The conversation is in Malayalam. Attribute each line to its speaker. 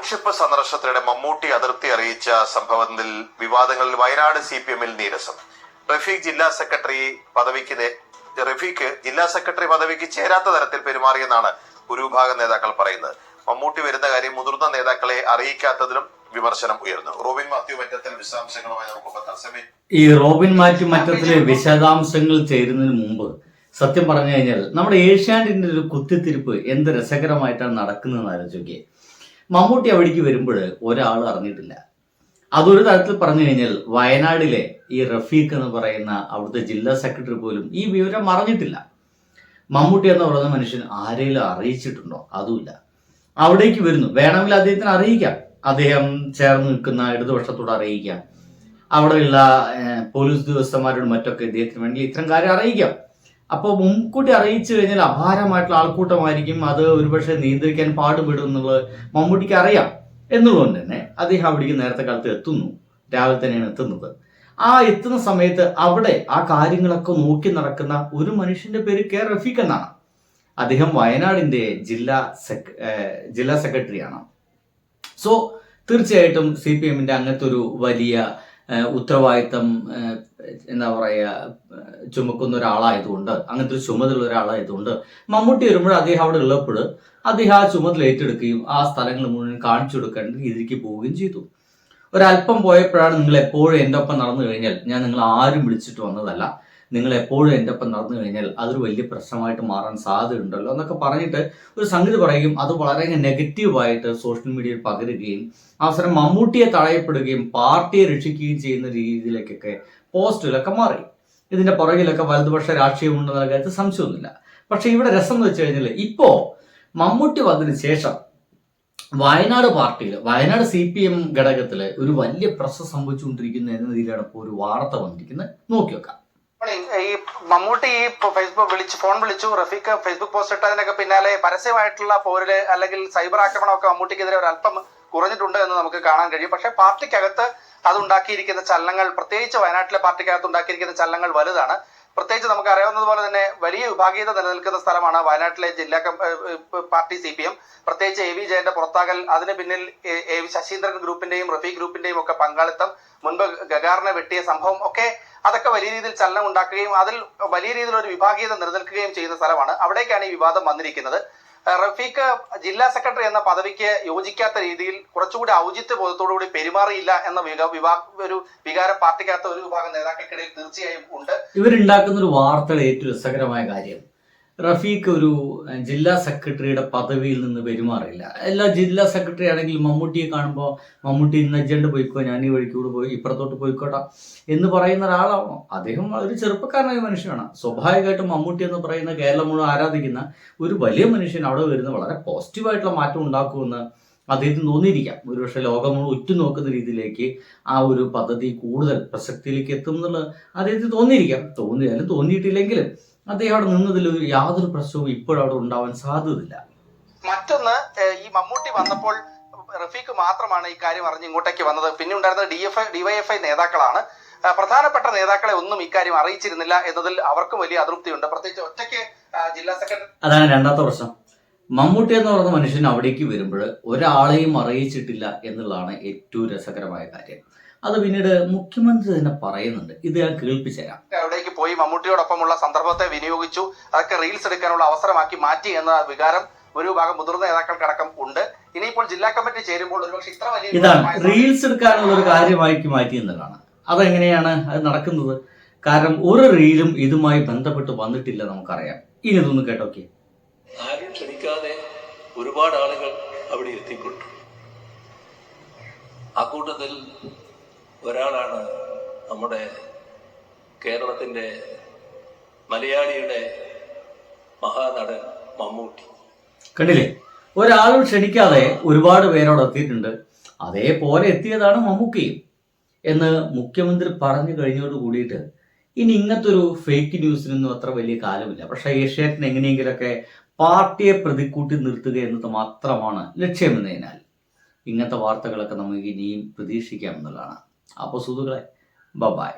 Speaker 1: ടൗൺഷിപ്പ് സന്ദർശനത്തിനിടെ മമ്മൂട്ടി അതിർത്തി അറിയിച്ച സംഭവത്തിൽ വിവാദങ്ങളിൽ വയനാട് CPM-ൽ നീരസം. റഫീഖ് ജില്ലാ സെക്രട്ടറി പദവിക്ക് ചേരാത്ത തരത്തിൽ പെരുമാറിയെന്നാണ് ഒരു വിഭാഗം നേതാക്കൾ പറയുന്നത്. മമ്മൂട്ടി വരുന്ന കാര്യം മുതിർന്ന നേതാക്കളെ അറിയിക്കാത്തതിലും വിമർശനം ഉയർന്നു. റോബിൻ മാത്യു മറ്റത്തിൽ വിശദാംശങ്ങളുമായി നമുക്ക്
Speaker 2: ഈ റോബിൻ മാത്യു മറ്റത്തിലെ വിശദാംശങ്ങൾ ചേരുന്നതിന് മുമ്പ് സത്യം പറഞ്ഞു കഴിഞ്ഞാൽ നമ്മുടെ ഏഷ്യാനെറ്റിന്റെ ഒരു കുത്തിത്തിരിപ്പ് എന്ത് രസകരമായിട്ടാണ് നടക്കുന്നതെന്ന് ആലോചിക്കേ. മമ്മൂട്ടി അവിടേക്ക് വരുമ്പോൾ ഒരാൾ അറിഞ്ഞിട്ടില്ല. അതൊരു തരത്തിൽ പറഞ്ഞു കഴിഞ്ഞാൽ വയനാടിലെ ഈ റഫീഖ് എന്ന് പറയുന്ന അവിടുത്തെ ജില്ലാ സെക്രട്ടറി പോലും ഈ വിവരം അറിഞ്ഞിട്ടില്ല. മമ്മൂട്ടി എന്ന് പറയുന്ന മനുഷ്യൻ ആരെങ്കിലും അറിയിച്ചിട്ടുണ്ടോ? അതുമില്ല. അവിടേക്ക് വരുന്നു, വേണമെങ്കിൽ അദ്ദേഹത്തിന് അറിയിക്കാം, അദ്ദേഹം ചേർന്ന് നിൽക്കുന്ന ഇടതുപക്ഷത്തോട് അറിയിക്കാം, അവിടെയുള്ള പോലീസ് ഉദ്യോഗസ്ഥന്മാരോട് മറ്റൊക്കെ ഇദ്ദേഹത്തിന് വേണമെങ്കിൽ ഇത്തരം കാര്യം അറിയിക്കാം. അപ്പോൾ മുൻകൂട്ടി അറിയിച്ചു കഴിഞ്ഞാൽ അപാരമായിട്ടുള്ള ആൾക്കൂട്ടമായിരിക്കും, അത് ഒരുപക്ഷെ നിയന്ത്രിക്കാൻ പാടുപെടും എന്നുള്ളത് മമ്മൂട്ടിക്ക് അറിയാം. എന്നുള്ളതുകൊണ്ട് തന്നെ അദ്ദേഹം അവിടേക്ക് നേരത്തെ കാലത്ത് എത്തുന്നു, രാവിലെ തന്നെയാണ് എത്തുന്നത്. ആ എത്തുന്ന സമയത്ത് അവിടെ ആ കാര്യങ്ങളൊക്കെ നോക്കി നടക്കുന്ന ഒരു മനുഷ്യന്റെ പേര് കെ റഫീഖ് എന്നാണ്. അദ്ദേഹം വയനാടിന്റെ ജില്ലാ സെക്രട്ടറിയാണ്. സോ തീർച്ചയായിട്ടും CPM-ന്റെ അങ്ങനത്തെ ഒരു വലിയ ഉത്തരവാദിത്തം എന്താ പറയുക ചുമക്കുന്ന ഒരാളായതുകൊണ്ട്, അങ്ങനത്തെ ഒരു ചുമതല ഒരാളായതുകൊണ്ട് മമ്മൂട്ടി വരുമ്പോൾ അദ്ദേഹം അവിടെ ഉള്ളപ്പോൾ അദ്ദേഹം ആ ചുമതല ഏറ്റെടുക്കുകയും ആ സ്ഥലങ്ങൾ മുഴുവൻ കാണിച്ചു കൊടുക്കേണ്ട രീതിക്ക് പോവുകയും ചെയ്തു. ഒരല്പം പോയപ്പോഴാണ് നിങ്ങൾ എപ്പോഴും എൻ്റെ ഒപ്പം നടന്നു കഴിഞ്ഞാൽ, ഞാൻ നിങ്ങൾ ആരും വിളിച്ചിട്ട് വന്നതല്ല, നിങ്ങൾ എപ്പോഴും എൻ്റെ ഒപ്പം നടന്നു കഴിഞ്ഞാൽ അതൊരു വലിയ പ്രശ്നമായിട്ട് മാറാൻ സാധ്യതയുണ്ടല്ലോ എന്നൊക്കെ പറഞ്ഞിട്ട് ഒരു സംഗതി പറയുകയും അത് വളരെ നെഗറ്റീവായിട്ട് സോഷ്യൽ മീഡിയയിൽ പകരുകയും അവസരം മമ്മൂട്ടിയെ തടയപ്പെടുകയും പാർട്ടിയെ രക്ഷിക്കുകയും ചെയ്യുന്ന രീതിയിലേക്കൊക്കെ പോസ്റ്റുകളൊക്കെ മാറി. ഇതിന്റെ പുറകിലൊക്കെ വലതുപക്ഷ രാഷ്ട്രീയം ഉണ്ടെന്ന കാര്യത്തിൽ സംശയമൊന്നുമില്ല. പക്ഷെ ഇവിടെ രസം എന്ന് വെച്ച് കഴിഞ്ഞാൽ ഇപ്പോ മമ്മൂട്ടി വന്നതിന് ശേഷം വയനാട് പാർട്ടിയിൽ, വയനാട് CPM ഘടകത്തില് ഒരു വലിയ പ്രശ്നം സംഭവിച്ചുകൊണ്ടിരിക്കുന്ന എന്ന രീതിയിലാണ് ഇപ്പോൾ ഒരു വാർത്ത വന്നിരിക്കുന്നത്. നോക്കി വെക്കാം.
Speaker 3: ഈ മമ്മൂട്ടി ഈ ഫോൺ വിളിച്ചു റഫീഖ് ഫേസ്ബുക്ക് പോസ്റ്റ് ഇട്ടതിനൊക്കെ പിന്നാലെ പരസ്യമായിട്ടുള്ള പോരില് അല്ലെങ്കിൽ സൈബർ ആക്രമണമൊക്കെ മമ്മൂട്ടിക്കെതിരെ ഒരു അല്പം കുറഞ്ഞിട്ടുണ്ട് എന്ന് നമുക്ക് കാണാൻ കഴിയും. പക്ഷെ പാർട്ടിക്കകത്ത് അതുണ്ടാക്കിയിരിക്കുന്ന ചലനങ്ങൾ, പ്രത്യേകിച്ച് വയനാട്ടിലെ പാർട്ടിക്കകത്ത് ഉണ്ടാക്കിയിരിക്കുന്ന ചലനങ്ങൾ വലുതാണ്. പ്രത്യേകിച്ച് നമുക്ക് അറിയാവുന്നതുപോലെ തന്നെ വലിയ വിഭാഗീയത നിലനിൽക്കുന്ന സ്ഥലമാണ് വയനാട്ടിലെ ജില്ലാ പാർട്ടി CPM. പ്രത്യേകിച്ച് AV ജയന്റെ പുറത്താകൽ, അതിന് പിന്നിൽ AV ശശീന്ദ്രൻ ഗ്രൂപ്പിന്റെയും റഫീഖ് ഗ്രൂപ്പിന്റെയും ഒക്കെ പങ്കാളിത്തം, മുൻപ് ഗഗാറിനെ വെട്ടിയ സംഭവം ഒക്കെ, അതൊക്കെ വലിയ രീതിയിൽ ചലനം ഉണ്ടാക്കുകയും അതിൽ വലിയ രീതിയിൽ ഒരു വിഭാഗീയത നിലനിൽക്കുകയും ചെയ്യുന്ന സ്ഥലമാണ്. അവിടേക്കാണ് ഈ വിവാദം വന്നിരിക്കുന്നത്. റഫീഖ് ജില്ലാ സെക്രട്ടറി എന്ന പദവിക്ക് യോജിക്കാത്ത രീതിയിൽ കുറച്ചുകൂടി ഔചിത്യ ബോധത്തോടുകൂടി പെരുമാറിയില്ല എന്ന ഒരു വികാരം പാർട്ടിക്കകത്ത് ഒരു വിഭാഗം നേതാക്കൾക്കിടയിൽ തീർച്ചയായും ഉണ്ട്.
Speaker 2: ഇവരുണ്ടാക്കുന്ന ഒരു വാർത്തയുടെ ഏറ്റവും രസകരമായ കാര്യം, റഫീഖ് ഒരു ജില്ലാ സെക്രട്ടറിയുടെ പദവിയിൽ നിന്ന് പെരുമാറില്ല. എല്ലാ ജില്ലാ സെക്രട്ടറി ആണെങ്കിൽ മമ്മൂട്ടിയെ കാണുമ്പോൾ മമ്മൂട്ടി ഇന്ന് അജണ്ട പോയിക്കോ, ഞാൻ ഈ വഴിക്കൂടെ പോയി ഇപ്പുറത്തോട്ട് പോയിക്കോട്ടെ എന്ന് പറയുന്ന ഒരാളാണോ? അദ്ദേഹം ഒരു ചെറുപ്പക്കാരനായ മനുഷ്യനാണ്. സ്വാഭാവികമായിട്ടും മമ്മൂട്ടി എന്ന് പറയുന്ന കേരളം മുഴുവൻ ആരാധിക്കുന്ന ഒരു വലിയ മനുഷ്യൻ അവിടെ വരുന്ന വളരെ പോസിറ്റീവായിട്ടുള്ള മാറ്റം ഉണ്ടാക്കുമെന്ന് അദ്ദേഹത്തിന് തോന്നിയിരിക്കാം. ഒരുപക്ഷെ ലോകം മുഴുവൻ ഉറ്റുനോക്കുന്ന രീതിയിലേക്ക് ആ ഒരു പദ്ധതി കൂടുതൽ പ്രസക്തിയിലേക്ക് എത്തും എന്നുള്ളത് അദ്ദേഹത്തിന് തോന്നിയിരിക്കാം. തോന്നിയാലും തോന്നിയിട്ടില്ലെങ്കിലും അദ്ദേഹം അവിടെ നിന്നതിൽ യാതൊരു പ്രശ്നവും ഇപ്പോഴവിടെ ഉണ്ടാവാൻ സാധ്യതയില്ല.
Speaker 3: മറ്റൊന്ന്, ഈ മമ്മൂട്ടി വന്നപ്പോൾ റഫീഖ് മാത്രമാണ് ഈ കാര്യം അറിഞ്ഞ് ഇങ്ങോട്ടേക്ക് വന്നത്. പിന്നെ ഉണ്ടായിരുന്നത് DYFI നേതാക്കളാണ്. പ്രധാനപ്പെട്ട നേതാക്കളെ ഒന്നും ഇക്കാര്യം അറിയിച്ചിരുന്നില്ല എന്നതിൽ അവർക്കും വലിയ അതൃപ്തിയുണ്ട്. പ്രത്യേകിച്ച് ഒറ്റയ്ക്ക് ജില്ലാ സെക്രട്ടറി.
Speaker 2: അതാണ് രണ്ടാമത്തെ പ്രശ്നം. മമ്മൂട്ടി എന്ന് പറയുന്ന മനുഷ്യൻ അവിടേക്ക് വരുമ്പോൾ ഒരാളെയും അറിയിച്ചിട്ടില്ല എന്നുള്ളതാണ് ഏറ്റവും രസകരമായ കാര്യം. അത് പിന്നീട് മുഖ്യമന്ത്രി തന്നെ പറയുന്നുണ്ട്. ഇത് ഞാൻ കേൾപ്പിച്ചു തരാം.
Speaker 3: അവിടേക്ക് പോയി മമ്മൂട്ടിയോടൊപ്പമുള്ള സന്ദർഭത്തെ വിനിയോഗിച്ചു, അതൊക്കെ റീൽസ് എടുക്കാനുള്ള അവസരമാക്കി മാറ്റി എന്ന വികാരം ഒരു ഭാഗം മുതിർന്ന നേതാക്കൾക്കടക്കം ഉണ്ട്. ഇനിയിപ്പോൾ ജില്ലാ കമ്മിറ്റി ചേരുമ്പോൾ ഒരുപക്ഷെ ഇത്ര വലിയ
Speaker 2: ഇതാണ് റീൽസ് എടുക്കാനുള്ള ഒരു കാര്യമാക്കി മാറ്റി എന്നതാണ്. അതെങ്ങനെയാണ് അത് നടക്കുന്നത്? കാരണം ഒരു റീലും ഇതുമായി ബന്ധപ്പെട്ട് വന്നിട്ടില്ല, നമുക്കറിയാം. ഇനി ഇതൊന്ന് കേട്ടോക്കെ.
Speaker 4: ആരും ക്ഷണിക്കാതെ ഒരുപാട് ആളുകൾ അവിടെ എത്തിക്കൊണ്ടു. അക്കൂട്ടത്തിൽ ഒരാളാണ് നമ്മുടെ കേരളത്തിൻ്റെ മലയാളിയുടെ മഹാനടൻ മമ്മൂട്ടി.
Speaker 2: കണ്ടില്ലേ, ഒരാളും ക്ഷണിക്കാതെ ഒരുപാട് പേരോട് എത്തിയിട്ടുണ്ട്. അതേപോലെ എത്തിയതാണ് മമ്മൂക്കയും എന്ന് മുഖ്യമന്ത്രി പറഞ്ഞു കഴിഞ്ഞോട് കൂടിയിട്ട് ഇനി ഇങ്ങനത്തെ ഒരു ഫേക്ക് ന്യൂസിനൊന്നും അത്ര വലിയ കാലമില്ല. പക്ഷെ ഏഷ്യാനെറ്റിന് എങ്ങനെയെങ്കിലൊക്കെ പാർട്ടിയെ പ്രതിക്കൂട്ടി നിർത്തുക എന്നത് മാത്രമാണ് ലക്ഷ്യമെന്നതിനാൽ ഇങ്ങനത്തെ വാർത്തകളൊക്കെ നമുക്ക് ഇനിയും പ്രതീക്ഷിക്കാം എന്നുള്ളതാണ്. അപ്പോൾ സുഹൃത്തുക്കളെ, ബൈ.